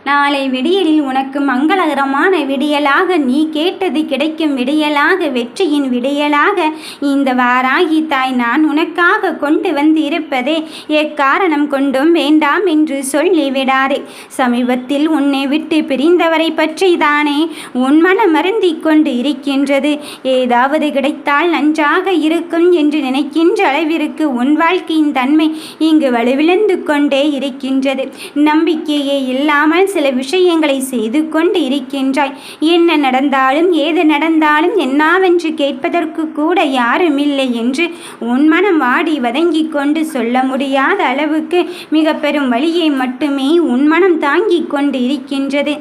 நாளை விடியலில் உனக்கு மங்களகரமான விடியலாக, நீ கேட்டது கிடைக்கும் விடியலாக, வெற்றியின் விடியலாக இந்த வாராகி தாய் நான் உனக்காக கொண்டு வந்து இருப்பதே எக்காரணம் கொண்டும் வேண்டாம் என்று சொல்லிவிடாதே. சமீபத்தில் உன்னை விட்டு பிரிந்தவரை பற்றி தானே உன் மனம் மருந்திக் கொண்டு இருக்கின்றது. ஏதாவது கிடைத்தால் நன்றாக இருக்கும் என்று நினைக்கின்ற அளவிற்கு உன் வாழ்க்கையின் தன்மை இங்கு வலுவிழந்து கொண்டே இருக்கின்றது. நம்பிக்கையே இல்லாமல் சில விஷயங்களை செய்து கொண்டு இருக்கின்றாய். என்ன நடந்தாலும் ஏது நடந்தாலும் என்னாவென்று கேட்பதற்கு கூட யாரும் இல்லை என்று உன் மனம் வாடி வதங்கி கொண்டு சொல்ல முடியாத அளவுக்கு மிக பெரும் வழியை மட்டுமே உன் மனம் தாங்கி கொண்டு இருக்கின்றது.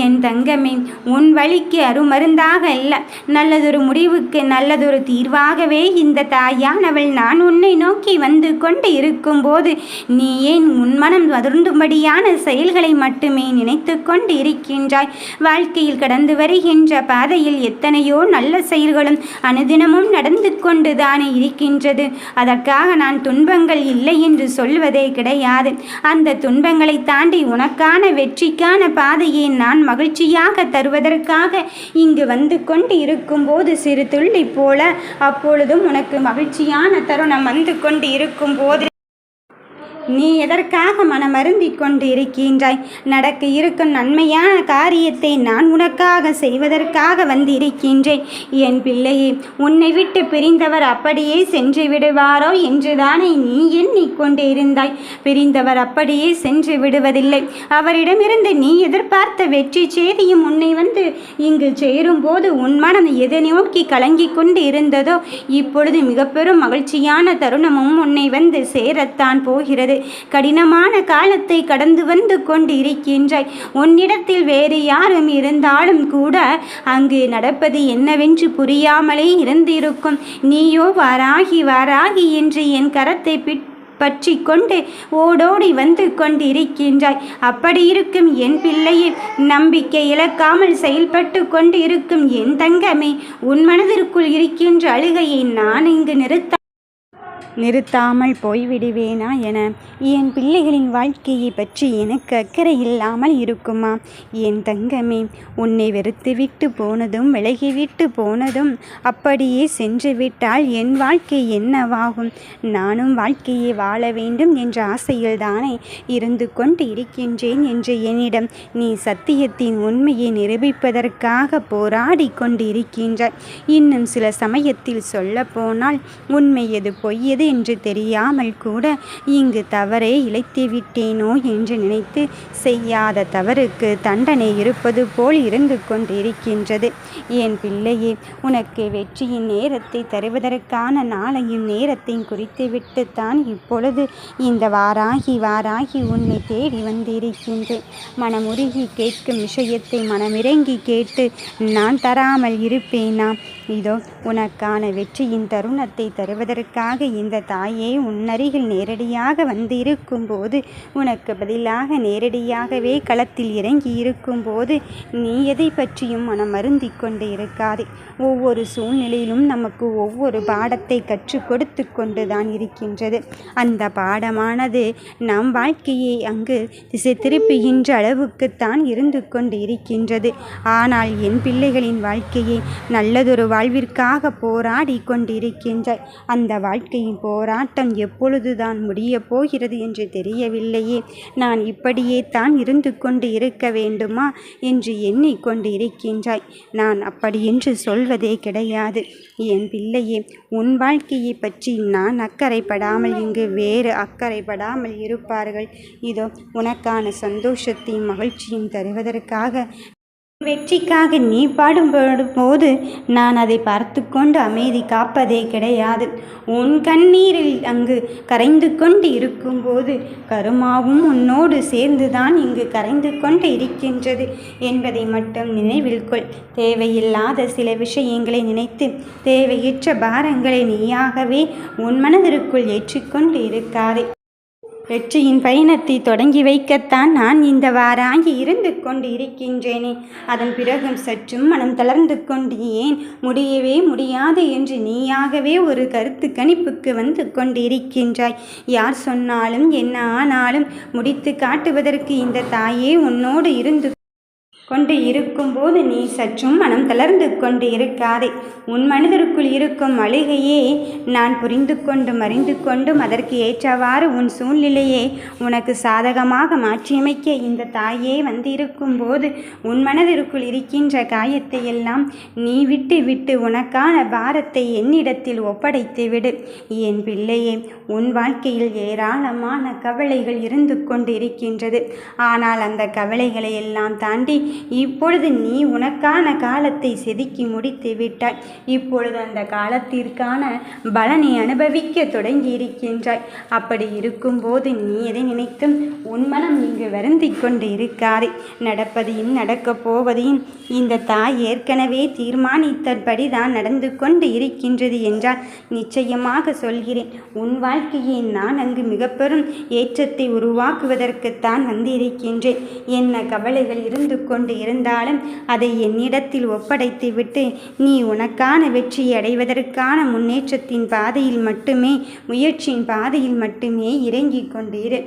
என் தங்கமே, உன் வழிக்கு அருமருந்தாக அல்ல, நல்லதொரு முடிவுக்கு நல்லதொரு தீர்வாகவே இந்த தாயானவள் நான் உன்னை நோக்கி வந்து கொண்டு இருக்கும் போது நீ ஏன் உன் மனம் வதருந்தும்படியான செயல்களை மட்டுமே நினைத்து கொண்டு இருக்கின்றாய். வாழ்க்கையில் கடந்து வருகின்ற பாதையில் எத்தனையோ நல்ல செயல்களும் அனுதினமும் நடந்து கொண்டுதானே இருக்கின்றது. அதற்காக நான் துன்பங்கள் இல்லை என்று சொல்வதே கிடையாது. அந்த துன்பங்களை தாண்டி உனக்கான வெற்றிக்கான பாதையை நான் மகிழ்ச்சியாக தருவதற்காக இங்கு வந்து கொண்டு இருக்கும் போது சிறு துள்ளி போல அப்பொழுதும் உனக்கு மகிழ்ச்சியான தருணம் வந்து கொண்டு இருக்கும் போது நீ எதற்காக மனமருந்தி கொண்டு இருக்கின்றாய்? நடக்க இருக்கும் நன்மையான காரியத்தை நான் உனக்காக செய்வதற்காக வந்து இருக்கின்றேன். என் பிள்ளையே, உன்னை விட்டு பிரிந்தவர் அப்படியே சென்று விடுவாரோ என்றுதானே நீ எண்ணிக்கொண்டு இருந்தாய். பிரிந்தவர் அப்படியே சென்று விடுவதில்லை. அவரிடமிருந்து நீ எதிர்பார்த்த வெற்றி செய்தியும் உன்னை வந்து இங்கு சேரும் போது உன் மனம் எதை நோக்கி கலங்கி கொண்டு இருந்ததோ இப்பொழுது மிக பெரும் மகிழ்ச்சியான தருணமும் உன்னை வந்து சேரத்தான் போகிறது. கடினமான காலத்தை கடந்து வந்து கொண்டு இருக்கின்றாய். உன்னிடத்தில் வேறு யாரும் இருந்தாலும் கூட அங்கு நடப்பது என்னவென்று புரியாமலே இருந்திருக்கும். நீயோ வாராகி வாராகி என்று என் கரத்தை பற்றி கொண்டு ஓடோடி வந்து கொண்டிருக்கின்றாய். அப்படி இருக்கும் என் பிள்ளையை, நம்பிக்கை இழக்காமல் செயல்பட்டு கொண்டு இருக்கும் என் தங்கமே, உன் மனதிற்குள் இருக்கின்ற அழுகையை நான் இங்கு நிறுத்தாமல் போய்விடுவேனா என என் பிள்ளைகளின் வாழ்க்கையை பற்றி எனக்கு அக்கறை இல்லாமல் இருக்குமா? என் தங்கமே, உன்னை வெறுத்துவிட்டு போனதும் விலகிவிட்டு போனதும் அப்படியே சென்று விட்டால் என் வாழ்க்கை என்னவாகும்? நானும் வாழ்க்கையை வாழ வேண்டும் என்ற ஆசையில்தானே இருந்து கொண்டு இருக்கின்றேன் என்று என்னிடம் நீ சத்தியத்தின் உண்மையை நிரூபிப்பதற்காக போராடி கொண்டு இருக்கின்றாய். இன்னும் சில சமயத்தில் சொல்ல போனால் உண்மை எது பொய்யது என்று தெரியாமல் கூட இங்கு தவறே இழைத்து விட்டேனோ என்று நினைத்து செய்யாத தவறுக்கு தண்டனை இருப்பது போல் இருந்து கொண்டிருக்கின்றது. என் பிள்ளையே, உனக்கு வெற்றியின் நேரத்தை தருவதற்கான நாளையும் நேரத்தையும் குறித்துவிட்டுத்தான் இப்பொழுது இந்த வாராகி வாராகி உன்னை தேடி வந்திருக்கின்றேன். மனமுருகி கேட்கும் விஷயத்தை மனமிறங்கி கேட்டு நான் தராமல் இருப்பேனா? இதோ உனக்கான வெற்றியின் தருணத்தை தருவதற்காக இந்த தாயே உன்னருகில் நேரடியாக வந்து இருக்கும்போது, உனக்கு பதிலாக நேரடியாகவே களத்தில் இறங்கி இருக்கும்போது நீ எதை பற்றியும் மனம் மருந்தி கொண்டு இருக்காதே. ஒவ்வொரு சூழ்நிலையிலும் நமக்கு ஒவ்வொரு பாடத்தை கற்றுக் கொடுத்து கொண்டுதான் இருக்கின்றது. அந்த பாடமானது நம் வாழ்க்கையை அங்கு திசை திருப்புகின்ற அளவுக்குத்தான் இருந்து கொண்டு இருக்கின்றது. ஆனால் என் பிள்ளைகளின் வாழ்க்கையை நல்லதொரு வாழ்விற்காக போராடி கொண்டிருக்கின்றாய். அந்த வாழ்க்கையின் போராட்டம் எப்பொழுதுதான் முடியப் போகிறது என்று தெரியவில்லையே. நான் இப்படியே தான் இருந்து கொண்டு இருக்க வேண்டுமா என்று எண்ணிக்கொண்டு இருக்கின்றாய். நான் அப்படி என்று சொல்வதே கிடையாது. என் பிள்ளையே, உன் வாழ்க்கையை பற்றி நான் அக்கறைப்படாமல் இங்கு வேறு அக்கறைப்படாமல் இருப்பார்கள். இதோ உனக்கான சந்தோஷத்தையும் மகிழ்ச்சியும் தருவதற்காக வெற்றிக்காக நீ பாடுபடும்போது நான் அதை பார்த்து கொண்டு அமைதி காப்பதே கிடையாது. உன் கண்ணீரில் அங்கு கரைந்து கொண்டு இருக்கும்போது கருமாவும் உன்னோடு சேர்ந்துதான் இங்கு கரைந்து கொண்டு இருக்கின்றது என்பதை மட்டும் நினைவில் கொள். தேவையில்லாத சில விஷயங்களை நினைத்து தேவையற்ற பாரங்களை நீயாகவே உன் மனதிற்குள் ஏற்றிக்கொண்டு இருக்காதே. வெற்றியின் பயணத்தை தொடங்கி வைக்கத்தான் நான் இந்த வாராகி இருந்து கொண்டு இருக்கின்றேனே. அதன் பிறகும் சற்றும் மனம் தளர்ந்து கொண்டு ஏன் முடியவே முடியாது என்று நீயாகவே ஒரு கருத்து கணிப்புக்கு வந்து கொண்டு இருக்கின்றாய். யார் சொன்னாலும் என்ன ஆனாலும் முடித்து காட்டுவதற்கு இந்த தாயே உன்னோடு இருந்து கொண்டு இருக்கும்போது நீ சற்றும் மனம் தளர்ந்து கொண்டு இருக்காதே. உன் மனிதருக்குள் இருக்கும் அழுகையே நான் புரிந்து கொண்டும் அறிந்து கொண்டும் அதற்கு ஏற்றவாறு உன் சூழ்நிலையை உனக்கு சாதகமாக மாற்றியமைக்க இந்த தாயே வந்திருக்கும் போது உன் மனதிற்குள் இருக்கின்ற காயத்தை எல்லாம் நீ விட்டு விட்டு உனக்கான பாரத்தை என்னிடத்தில் ஒப்படைத்து விடு. என் பிள்ளையே, உன் வாழ்க்கையில் ஏராளமான கவலைகள் இருந்து கொண்டு இருக்கின்றது. ஆனால் அந்த கவலைகளை எல்லாம் தாண்டி இப்பொழுது நீ உனக்கான காலத்தை செதுக்கி முடித்து விட்டாய். இப்பொழுது அந்த காலத்திற்கான பலனை அனுபவிக்க தொடங்கி இருக்கின்றாய். அப்படி இருக்கும்போது நீ எதை நினைத்தும் உன் மனம் இங்கு வருந்தி கொண்டு இருக்காதே. நடப்பதையும் நடக்கப் போவதையும் இந்த தாய் ஏற்கனவே தீர்மானித்தபடி தான் நடந்து கொண்டு இருக்கின்றது என்றால் நிச்சயமாக சொல்கிறேன், உன் வாழ்க்கையை நான் அங்கு மிக பெரும் ஏற்றத்தை உருவாக்குவதற்குத்தான் வந்திருக்கின்றேன். என்ன கவலைகள் இருந்து கொண்டு இருந்தாலும் அதை என்னிடத்தில் ஒப்படைத்து விட்டு நீ உனக்கான வெற்றியை அடைவதற்கான முன்னேற்றத்தின் பாதையில் மட்டுமே, முயற்சியின் பாதையில் மட்டுமே இறங்கி கொண்டிரு.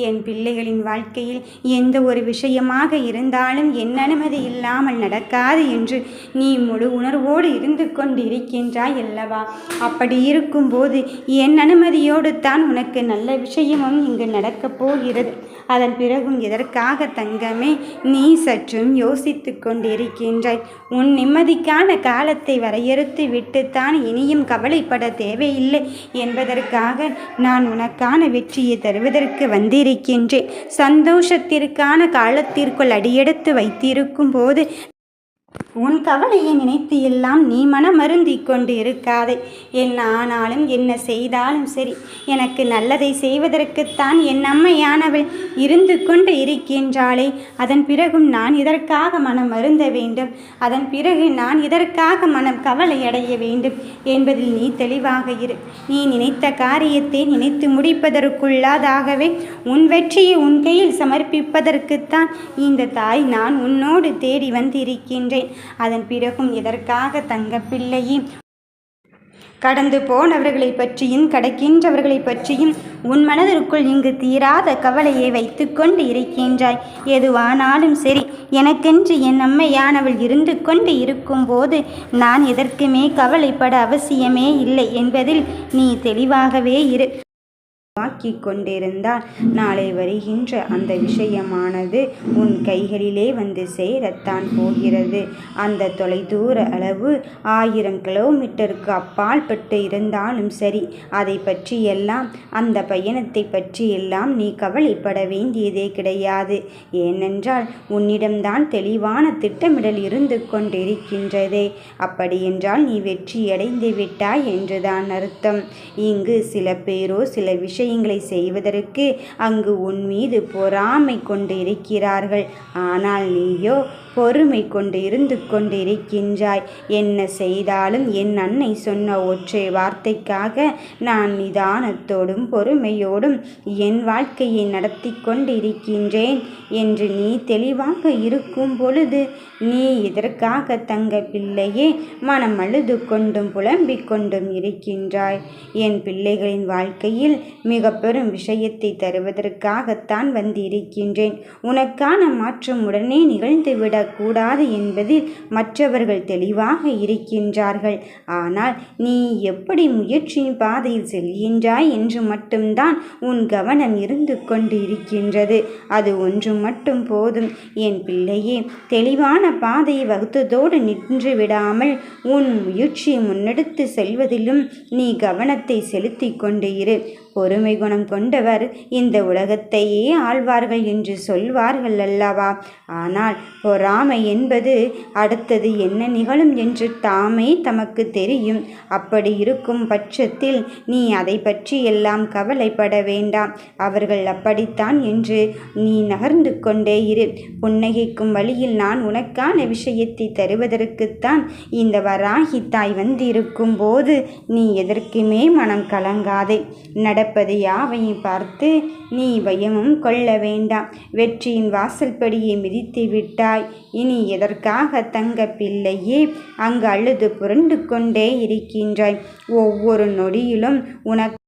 என் பிள்ளைகளின் வாழ்க்கையில் எந்த ஒரு விஷயமாக இருந்தாலும் என் அனுமதி இல்லாமல் நடக்காது என்று நீ முழு உணர்வோடு இருந்து கொண்டு இருக்கின்றாய் அல்லவா? அப்படி இருக்கும்போது என் அனுமதியோடு தான் உனக்கு நல்ல விஷயமும் இங்கு நடக்கப் போகிறது. அதன் பிறகும் எதற்காக தங்கமே நீ சற்றும் யோசித்து கொண்டிருக்கின்றாய்? உன் நிம்மதிக்கான காலத்தை வரையறுத்து விட்டுத்தான் இனியும் கவலைப்பட தேவையில்லை என்பதற்காக நான் உனக்கான வெற்றியை தருவதற்கு வந்திருக்கின்றேன். சந்தோஷத்திற்கான காலத்திற்குள் அடியெடுத்து வைத்திருக்கும் போது உன் கவலையை நினைத்து எல்லாம் நீ மனமருந்தி கொண்டு இருக்காதே. என்ன ஆனாலும் என்ன செய்தாலும் சரி, எனக்கு நல்லதை செய்வதற்குத்தான் என் அம்மையானவள் இருந்து கொண்டு இருக்கின்றாளே. அதன் பிறகும் நான் இதற்காக மனம் அருந்த வேண்டும், அதன் பிறகு நான் இதற்காக மனம் கவலையடைய வேண்டும் என்பதில் நீ தெளிவாக இரு. நீ நினைத்த காரியத்தை நினைத்து முடிப்பதற்குள்ளாதாகவே உன் வெற்றியை உன் கையில் சமர்ப்பிப்பதற்குத்தான் இந்த தாய் நான் உன்னோடு தேடி வந்திருக்கின்றேன். அதன் பிறகும் எதற்காக தங்கப்பிள்ளையே கடந்து போனவர்களை பற்றியும் கடக்கின்றவர்களை பற்றியும் உன் மனதிற்குள் இங்கு தீராத கவலையை வைத்து கொண்டு இருக்கின்றாய்? எதுவானாலும் சரி, எனக்கென்று என் அம்மையானவள் இருந்து கொண்டு இருக்கும்போது நான் எதற்குமே கவலைப்பட அவசியமே இல்லை என்பதில் நீ தெளிவாகவே இரு. வாக்கிக் கொண்டிருந்தால் நாளை வருகின்ற அந்த விஷயமானது உன் கைகளிலே வந்து சேரத்தான் போகிறது. அந்த தொலைதூர அளவு 1000 கிலோமீட்டருக்கு அப்பால் பட்டு இருந்தாலும் சரி, அதை பற்றியெல்லாம், அந்த பயணத்தை பற்றியெல்லாம் நீ கவலைப்பட வேண்டியதே கிடையாது. ஏனென்றால் உன்னிடம்தான் தெளிவான திட்டமிடல் இருந்து கொண்டிருக்கின்றதே. அப்படியென்றால் நீ வெற்றியடைந்து விட்டாய் என்றுதான் அர்த்தம். இங்கு சில பேரோ சில விஷயங்களை செய்வதற்கு அங்கு உன் மீது பொறாமை கொண்டு இருக்கிறார்கள். ஆனால் நீயோ பொறுமை கொண்டு இருந்து கொண்டிருக்கின்றாய். என்ன செய்தாலும் என் அன்னை சொன்ன ஒற்றை வார்த்தைக்காக நான் நிதானத்தோடும் பொறுமையோடும் என் வாழ்க்கையை நடத்தி கொண்டிருக்கின்றேன் என்று நீ தெளிவாக இருக்கும் பொழுது நீ இதற்காக தங்க பிள்ளையே மனம் அழுது கொண்டும் புலம்பிக் கொண்டும் இருக்கின்றாய். என் பிள்ளைகளின் வாழ்க்கையில் மிக பெரும் விஷயத்தை தருவதற்காகத்தான் வந்திருக்கின்றேன். உனக்கான மாற்றம் உடனே நிகழ்ந்துவிட கூடாது என்பதில் மற்றவர்கள் தெளிவாக இருக்கின்றார்கள். ஆனால் நீ எப்படி முயற்சியின் பாதையில் செல்கின்றாய் என்று மட்டும்தான் உன் கவனம் இருந்து கொண்டு இருக்கின்றது. அது ஒன்று மட்டும் போதும் என் பிள்ளையே. தெளிவான பாதையை வகுத்ததோடு நின்று விடாமல் உன் முயற்சியை முன்னெடுத்து செல்வதிலும் நீ கவனத்தை செலுத்தி கொண்டு இரு. பொறுமை குணம் கொண்டவர் இந்த உலகத்தையே ஆழ்வார்கள் என்று சொல்வார்கள் அல்லவா? ஆனால் பொறாமை என்பது அடுத்தது என்ன நிகழும் என்று தாமே தமக்கு தெரியும். அப்படி இருக்கும் பட்சத்தில் நீ அதை பற்றி எல்லாம் கவலைப்பட வேண்டாம். அவர்கள் அப்படித்தான் என்று நீ நகர்ந்து கொண்டே இரு. புன்னகைக்கும் வழியில் நான் உனக்கான விஷயத்தை தருவதற்குத்தான் இந்த வராகி தாய் வந்திருக்கும் போது நீ எதற்குமே மனம் கலங்காதே. நடப்பதை நடப்பதை யாவையும் பார்த்து நீ பயமும் கொள்ள வேண்டாம். வெற்றியின் வாசல்படியை மிதித்து விட்டாய். இனி எதற்காக தங்க பிள்ளையே அங்கு அழுது புரண்டு கொண்டே இருக்கின்றாய்? ஒவ்வொரு நொடியிலும் உனக்கு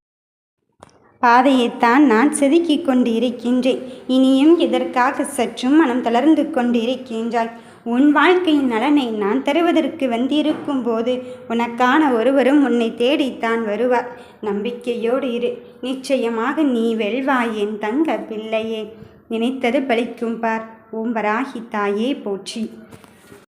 பாதையைத்தான் நான் செதுக்கிக் கொண்டு இருக்கின்றேன். இனியும் எதற்காக சற்றும் மனம் தளர்ந்து கொண்டிருக்கின்றாய்? உன் வாழ்க்கையின் நலனை நான் தருவதற்கு வந்திருக்கும் போது உனக்கான ஒருவரும் உன்னை தேடித்தான் வருவார். நம்பிக்கையோடு இரு. நிச்சயமாக நீ வெல்வாய் என் தங்க பிள்ளையே. நினைத்தது பலிக்கும் பார். ஓம் வராகி தாயே போற்றி.